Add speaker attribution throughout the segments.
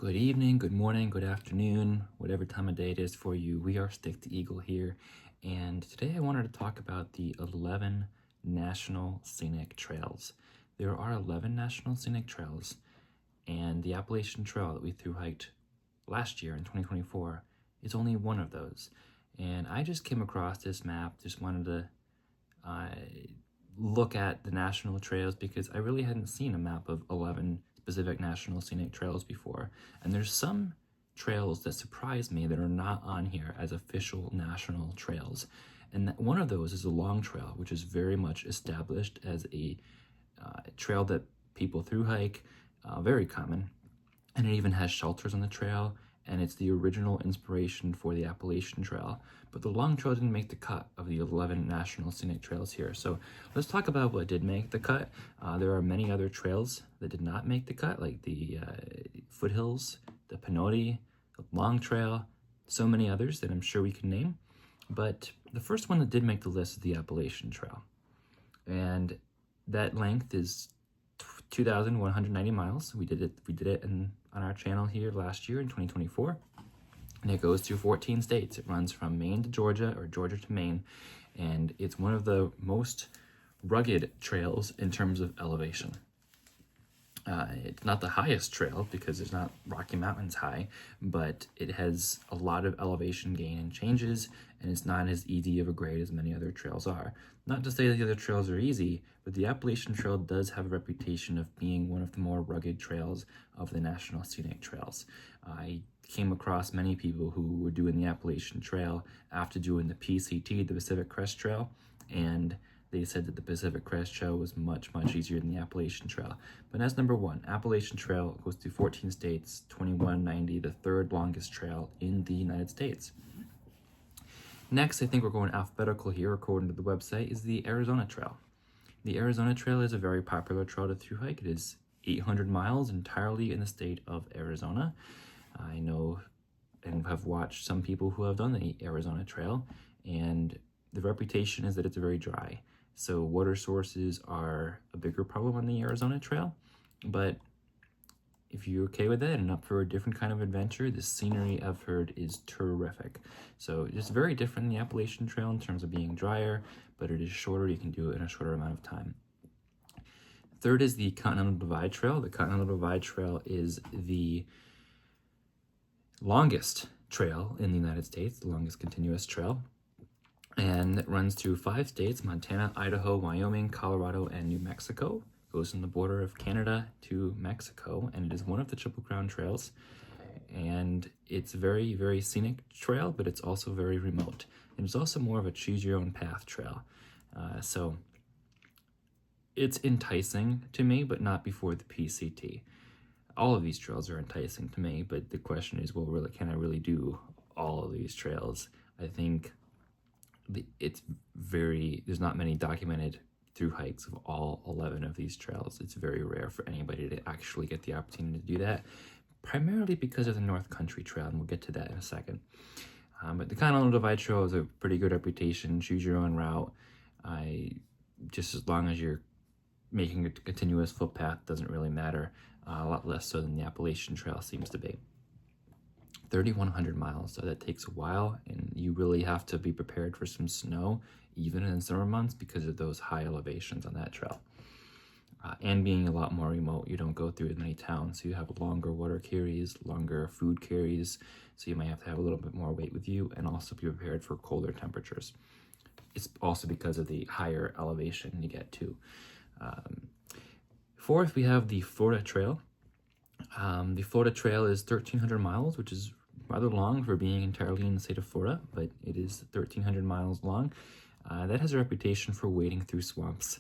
Speaker 1: Good evening, good morning, good afternoon, whatever time of day it is for you. We are Stick to Eagle here, and today I wanted to talk about the 11 National Scenic Trails. There are 11 National Scenic Trails, and the Appalachian Trail that we thru-hiked last year in 2024 is only one of those. And I just came across this map, just wanted to look at the national trails because I really hadn't seen a map of 11 specific national scenic trails before. And there's some trails that surprise me that are not on here as official national trails. And one of those is a long trail, which is very much established as a trail that people thru-hike, very common. And it even has shelters on the trail, and it's the original inspiration for the Appalachian Trail. But the long trail didn't make the cut of the 11 national scenic trails here. So let's talk about what did make the cut. There are many other trails that did not make the cut, like the foothills, the Pinoti, the Long Trail, so many others that I'm sure we can name. But the first one that did make the list is the Appalachian Trail. And that length is 2,190 miles. We did it on our channel here last year in 2024. And it goes through 14 states. It runs from Maine to Georgia or Georgia to Maine. And it's one of the most rugged trails in terms of elevation. It's not the highest trail because it's not Rocky Mountains high, but it has a lot of elevation gain and changes, and it's not as easy of a grade as many other trails are. Not to say that the other trails are easy, but the Appalachian Trail does have a reputation of being one of the more rugged trails of the National Scenic Trails. I came across many people who were doing the Appalachian Trail after doing the PCT, the Pacific Crest Trail, and they said that the Pacific Crest Trail was much easier than the Appalachian Trail. But as number one, Appalachian Trail goes through 14 states, 2190, the third longest trail in the United States. Next, I think we're going alphabetical here, according to the website, is the Arizona Trail. The Arizona Trail is a very popular trail to thru-hike. It is 800 miles entirely in the state of Arizona. I know and have watched some people who have done the Arizona Trail, and the reputation is that it's very dry. So water sources are a bigger problem on the Arizona Trail, but if you're okay with that and up for a different kind of adventure, the scenery I've heard is terrific. So it's very different than the Appalachian Trail in terms of being drier, but it is shorter. You can do it in a shorter amount of time. Third is the Continental Divide Trail. The Continental Divide Trail is the longest trail in the United States, the longest continuous trail. And it runs through 5 states, Montana, Idaho, Wyoming, Colorado, and New Mexico. It goes from the border of Canada to Mexico, and it is one of the Triple Crown trails. And it's a very scenic trail, but it's also very remote. And it's also more of a choose-your-own-path trail. So it's enticing to me, but not before the PCT. All of these trails are enticing to me, but the question is, well, really, can I really do all of these trails? I think there's not many documented thru-hikes of all 11 of these trails. It's very rare for anybody to actually get the opportunity to do that, primarily because of the North Country Trail, and we'll get to that in a second. But the Continental Divide Trail has a pretty good reputation. Choose your own route. Just as long as you're making a continuous footpath, doesn't really matter. A lot less so than the Appalachian Trail seems to be. 3,100 miles, so that takes a while, and you really have to be prepared for some snow, even in summer months, because of those high elevations on that trail. And being a lot more remote, you don't go through as many towns, so you have longer water carries, longer food carries, so you might have to have a little bit more weight with you, and also be prepared for colder temperatures. It's also because of the higher elevation you get too. Fourth, we have the Florida Trail. The Florida Trail is 1,300 miles, which is rather long for being entirely in the state of Florida, but it is 1,300 miles long. That has a reputation for wading through swamps,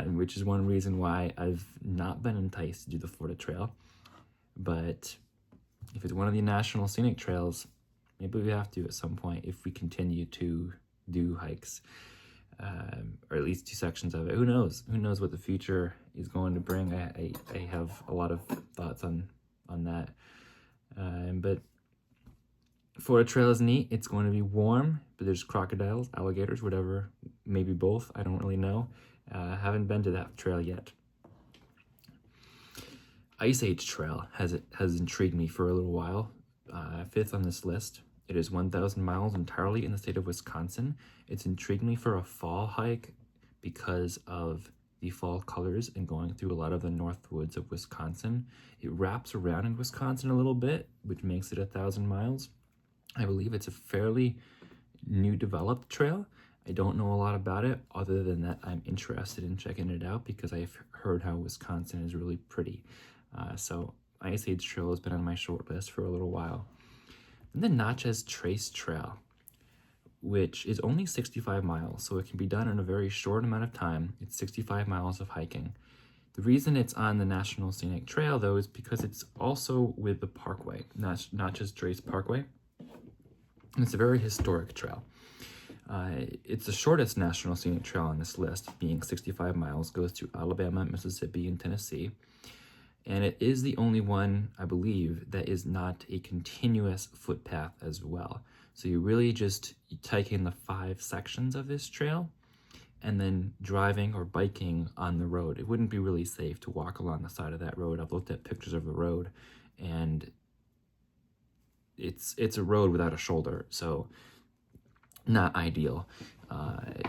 Speaker 1: which is one reason why I've not been enticed to do the Florida Trail. But if it's one of the national scenic trails, maybe we have to at some point if we continue to do hikes, or at least 2 sections of it. Who knows? Who knows what the future is going to bring? I have a lot of thoughts on that. But Florida Trail is neat. It's going to be warm, but there's crocodiles, alligators, whatever, maybe both. I don't really know. Haven't been to that trail yet. Ice Age Trail has intrigued me for a little while. 5th on this list. It is 1,000 miles entirely in the state of Wisconsin. It's intrigued me for a fall hike because of the fall colors and going through a lot of the north woods of Wisconsin. It wraps around in Wisconsin a little bit, which makes it 1,000 miles. I believe it's a fairly new developed trail. I don't know a lot about it other than that I'm interested in checking it out because I've heard how Wisconsin is really pretty. So Ice Age Trail has been on my short list for a little while. And the Natchez Trace Trail, which is only 65 miles, so it can be done in a very short amount of time. It's 65 miles of hiking. The reason it's on the National Scenic Trail, though, is because it's also with the Parkway, Natchez Trace Parkway. And it's a very historic trail. It's the shortest National Scenic Trail on this list, being 65 miles, goes to Alabama, Mississippi, and Tennessee. And it is the only one, I believe, that is not a continuous footpath as well. So you really just take in the 5 sections of this trail and then driving or biking on the road. It wouldn't be really safe to walk along the side of that road. I've looked at pictures of the road, and it's a road without a shoulder, so not ideal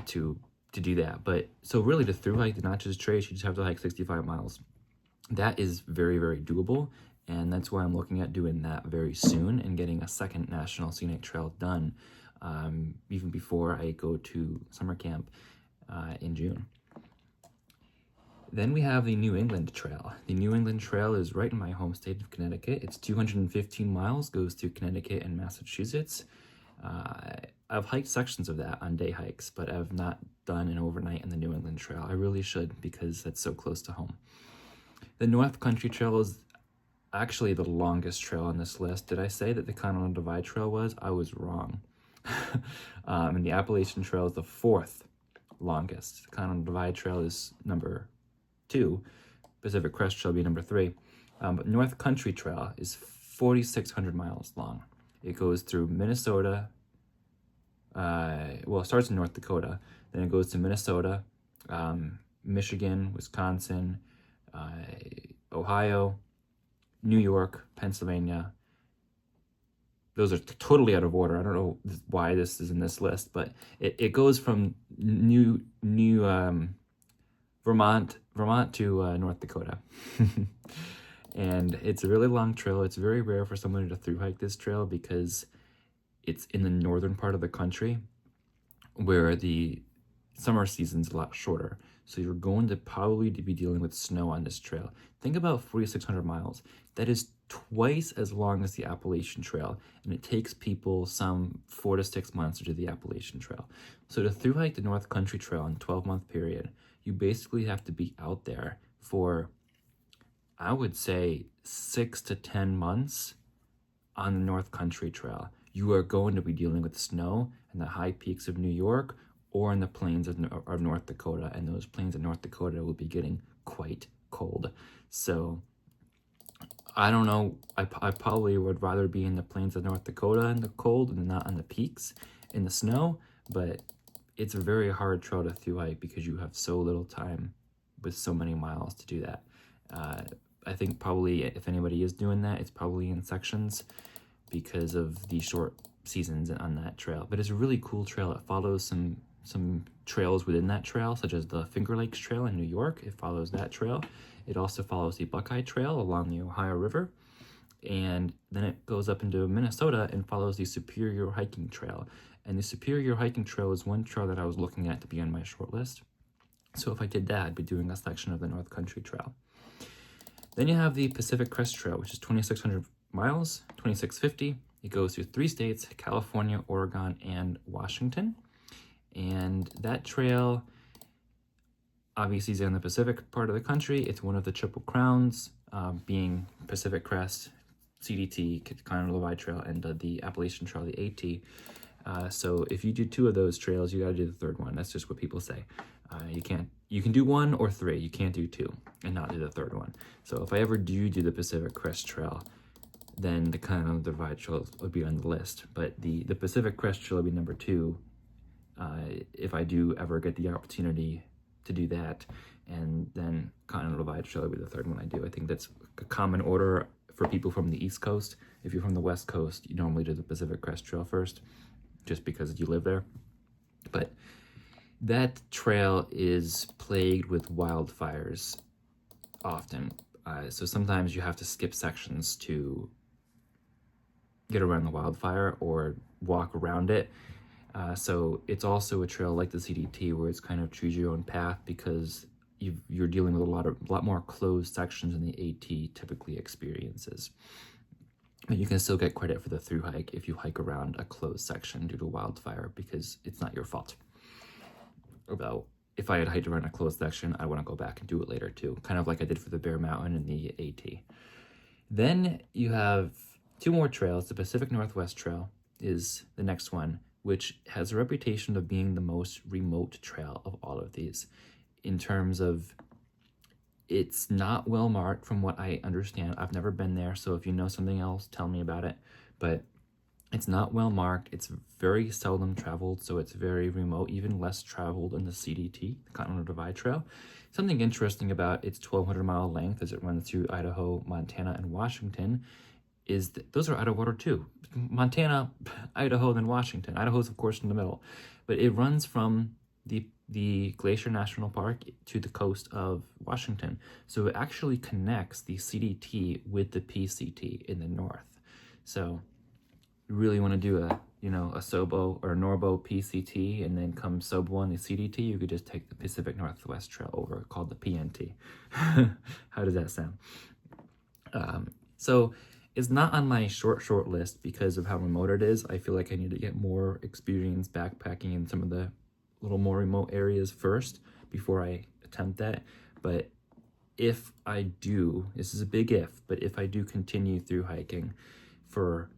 Speaker 1: to do that. But so really to through hike the Natchez Trace, you just have to hike 65 miles. That is very, very doable, and that's why I'm looking at doing that very soon and getting a second National Scenic Trail done even before I go to summer camp in June. Then we have the New England Trail. The New England Trail is right in my home state of Connecticut. It's 215 miles, goes through Connecticut and Massachusetts. I've hiked sections of that on day hikes, but I've not done an overnight in the New England Trail. I really should because that's so close to home. The North Country Trail is actually the longest trail on this list. Did I say that the Continental Divide Trail was? I was wrong. And the Appalachian Trail is the 4th longest. The Continental Divide Trail is number 2. Pacific Crest Trail will be number 3. But North Country Trail is 4,600 miles long. It goes through Minnesota. It starts in North Dakota. Then it goes to Minnesota, Michigan, Wisconsin, Ohio, New York, Pennsylvania. Those are totally out of order. I don't know why this is in this list, but it goes from New Vermont to North Dakota. And it's a really long trail. It's very rare for someone to through hike this trail because it's in the northern part of the country where the summer season's a lot shorter. So you're going to probably be dealing with snow on this trail. Think about 4,600 miles. That is twice as long as the Appalachian Trail, and it takes people some 4 to 6 months to do the Appalachian Trail. So to through hike the North Country Trail in a 12-month period, you basically have to be out there for, I would say, 6 to 10 months on the North Country Trail. You are going to be dealing with snow in the high peaks of New York or in the plains of North Dakota, and those plains of North Dakota will be getting quite cold. So I don't know, I probably would rather be in the plains of North Dakota in the cold and not on the peaks in the snow, but it's a very hard trail to through hike because you have so little time with so many miles to do that. I think probably if anybody is doing that, it's probably in sections because of the short seasons on that trail. But it's a really cool trail. It follows some trails within that trail, such as the Finger Lakes Trail in New York. It follows that trail. It also follows the Buckeye Trail along the Ohio River. And then it goes up into Minnesota and follows the Superior Hiking Trail. And the Superior Hiking Trail is one trail that I was looking at to be on my short list. So if I did that, I'd be doing a section of the North Country Trail. Then you have the Pacific Crest Trail, which is 2,600 miles, 2,650. It goes through 3 states, California, Oregon, and Washington. And that trail obviously is in the Pacific part of the country. It's one of the Triple Crowns, being Pacific Crest, CDT, Continental Divide Trail, and the Appalachian Trail, the AT. So if you do 2 of those trails, you got to do the 3rd one. That's just what people say. You can do 1 or 3. You can't do 2 and not do the 3rd one. So if I ever do the Pacific Crest Trail, then the Continental Divide Trail would be on the list. But the Pacific Crest Trail will be number 2 if I do ever get the opportunity to do that. And then Continental Divide Trail will be the third one I do. I think that's a common order for people from the East Coast. If you're from the West Coast, you normally do the Pacific Crest Trail first, just because you live there. But that trail is plagued with wildfires often. So sometimes you have to skip sections to get around the wildfire or walk around it. So it's also a trail like the CDT where it's kind of choose your own path, because you're dealing with a lot more closed sections than the AT typically experiences. But you can still get credit for the through hike if you hike around a closed section due to wildfire, because it's not your fault. Although if I had hiked around a closed section, I want to go back and do it later too, kind of like I did for the Bear Mountain and the AT. Then you have two more trails. The Pacific Northwest Trail is the next one, which has a reputation of being the most remote trail of all of these, in terms of it's not well marked from what I understand. I've never been there, so if you know something else, tell me about it. But it's not well marked. It's very seldom traveled, so it's very remote, even less traveled than the CDT, the Continental Divide Trail. Something interesting about its 1,200-mile length as it runs through Idaho, Montana, and Washington is that those are out of water too. Montana, Idaho, then Washington. Idaho's, of course, in the middle. But it runs from the Glacier National Park to the coast of Washington. So it actually connects the CDT with the PCT in the north. So you really want to do a SOBO or Norbo PCT and then come SOBO on the CDT, you could just take the Pacific Northwest Trail over, called the PNT. How does that sound? So it's not on my short list because of how remote it is. I feel like I need to get more experience backpacking in some of the little more remote areas first before I attempt that. But if I do, this is a big if, but if I do continue through hiking for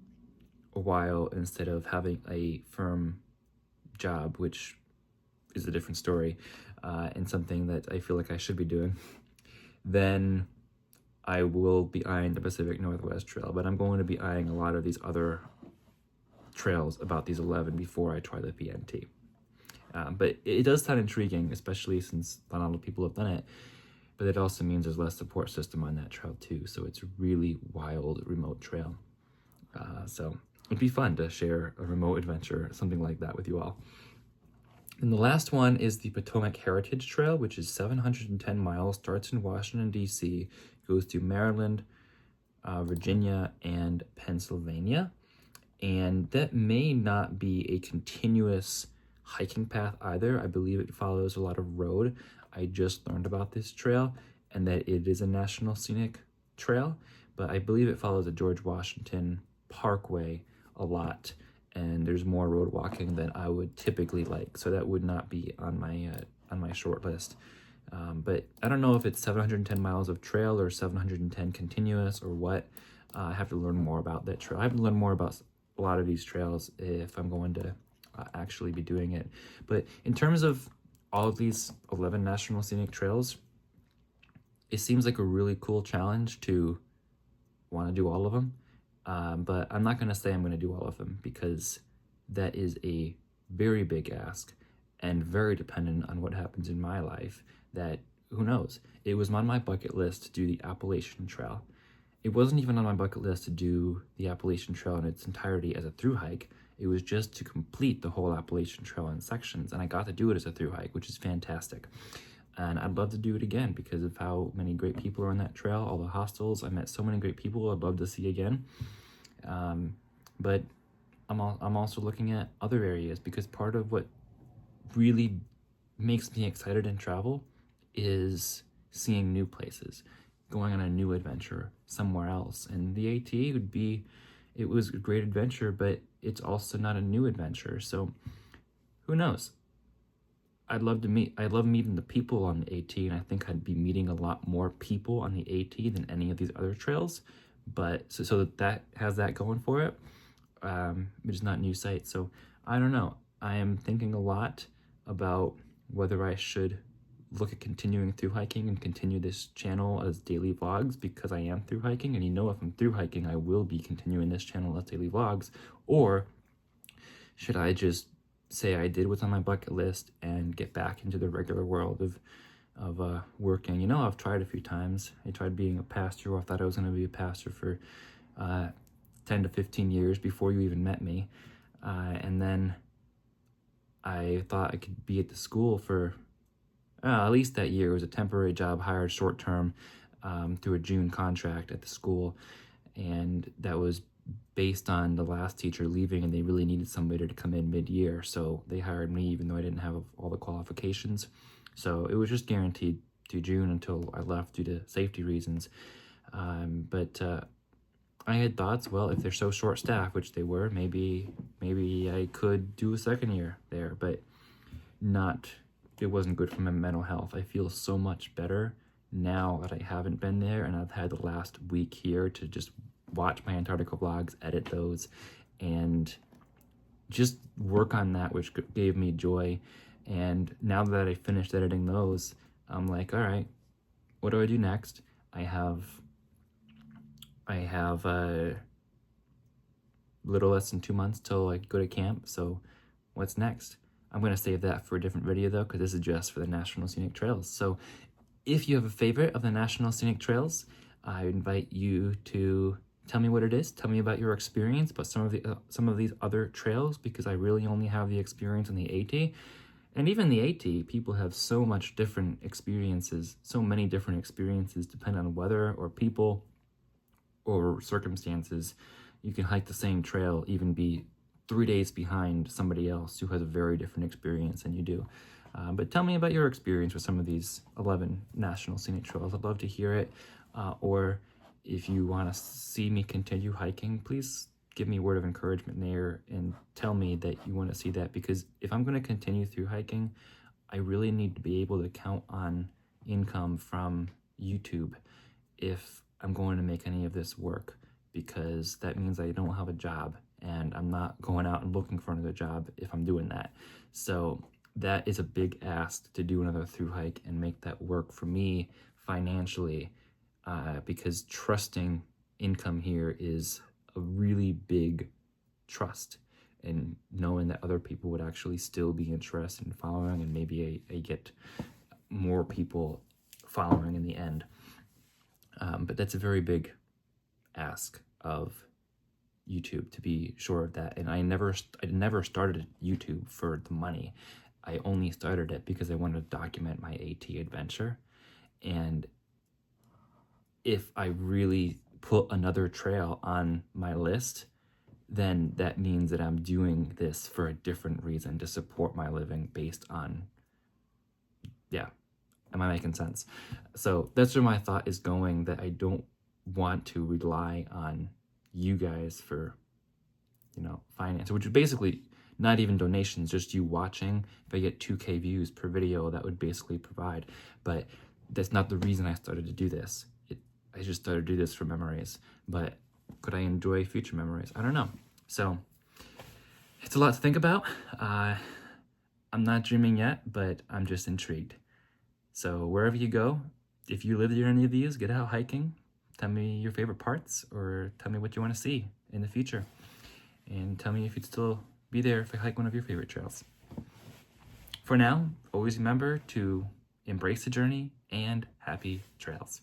Speaker 1: a while instead of having a firm job, which is a different story, and something that I feel like I should be doing, then I will be eyeing the Pacific Northwest Trail. But I'm going to be eyeing a lot of these other trails about these 11 before I try the PNT. But it does sound intriguing, especially since not a lot of people have done it. But it also means there's less support system on that trail too. So it's a really wild, remote trail. So it'd be fun to share a remote adventure, something like that with you all. And the last one is the PTOAC Heritage Trail, which is 710 miles, starts in Washington, D.C., goes through Maryland, Virginia, and Pennsylvania. And that may not be a continuous hiking path either. I believe it follows a lot of road. I just learned about this trail and that it is a National Scenic Trail, but I believe it follows the George Washington Parkway a lot, and there's more road walking than I would typically like, so that would not be on my short list. But I don't know if it's 710 miles of trail or 710 continuous or what. I have to learn more about that trail. I have to learn more about a lot of these trails if I'm going to actually be doing it. But in terms of all of these 11 National Scenic Trails, it seems like a really cool challenge to want to do all of them. But I'm not going to say I'm going to do all of them, because that is a very big ask and very dependent on what happens in my life. That, who knows? It was on my bucket list to do the Appalachian Trail. It wasn't even on my bucket list to do the Appalachian Trail in its entirety as a through hike. It was just to complete the whole Appalachian Trail in sections, and I got to do it as a through hike, which is fantastic. And I'd love to do it again because of how many great people are on that trail, all the hostels. I met so many great people I'd love to see again. But I'm also looking at other areas, because part of what really makes me excited in travel is seeing new places, going on a new adventure somewhere else. And the AT it was a great adventure, but it's also not a new adventure. So who knows? I love meeting the people on the AT, and I think I'd be meeting a lot more people on the AT than any of these other trails. But so that has that going for it, which is not new sight. So I don't know. I am thinking a lot about whether I should look at continuing through hiking and continue this channel as daily vlogs, because I am through hiking, and if I'm through hiking, I will be continuing this channel as daily vlogs. Or should I just say I did what's on my bucket list and get back into the regular world of working. You know, I've tried a few times. I tried being a pastor. I thought I was going to be a pastor for 10 to 15 years before you even met me. And then I thought I could be at the school for at least that year. It was a temporary job, hired short term through a June contract at the school. And that was based on the last teacher leaving, and they really needed somebody to come in mid-year. So they hired me even though I didn't have all the qualifications. So it was just guaranteed to June until I left due to safety reasons. But I had thoughts, well, if they're so short-staffed, which they were, maybe I could do a second year there, but it wasn't good for my mental health. I feel so much better now that I haven't been there, and I've had the last week here to just watch my Antarctica vlogs, edit those, and just work on that, which gave me joy. And now that I finished editing those, I'm like, all right, what do I do next? I have a little less than 2 months till I go to camp, so what's next? I'm going to save that for a different video though, because this is just for the National Scenic Trails. So if you have a favorite of the National Scenic Trails, I invite you to tell me what it is. Tell me about your experience, but some of these other trails, because I really only have the experience on the AT. And even the AT, people have so much different experiences, so many different experiences depending on weather or people or circumstances. You can hike the same trail, even be 3 days behind somebody else who has a very different experience than you do. But tell me about your experience with some of these 11 National Scenic Trails. I'd love to hear it. Or if you want to see me continue hiking, please give me a word of encouragement there and tell me that you want to see that, because if I'm going to continue through hiking, I really need to be able to count on income from YouTube if I'm going to make any of this work, because that means I don't have a job and I'm not going out and looking for another job if I'm doing that. So that is a big ask to do another through hike and make that work for me financially, because trusting income here is a really big trust, and knowing that other people would actually still be interested in following, and maybe I get more people following in the end. But that's a very big ask of YouTube, to be sure of that. And I never started YouTube for the money. I only started it because I wanted to document my AT adventure. And if I really put another trail on my list, then that means that I'm doing this for a different reason, to support my living based on, yeah, am I making sense? So that's where my thought is going, that I don't want to rely on you guys for, finance, which is basically not even donations, just you watching. If I get 2K views per video, that would basically provide. But that's not the reason I started to do this. I just started to do this for memories. But could I enjoy future memories? I don't know. So it's a lot to think about. I'm not dreaming yet, but I'm just intrigued. So wherever you go, if you live near any of these, get out hiking. Tell me your favorite parts, or tell me what you want to see in the future. And tell me if you'd still be there if I hike one of your favorite trails. For now, always remember to embrace the journey and happy trails.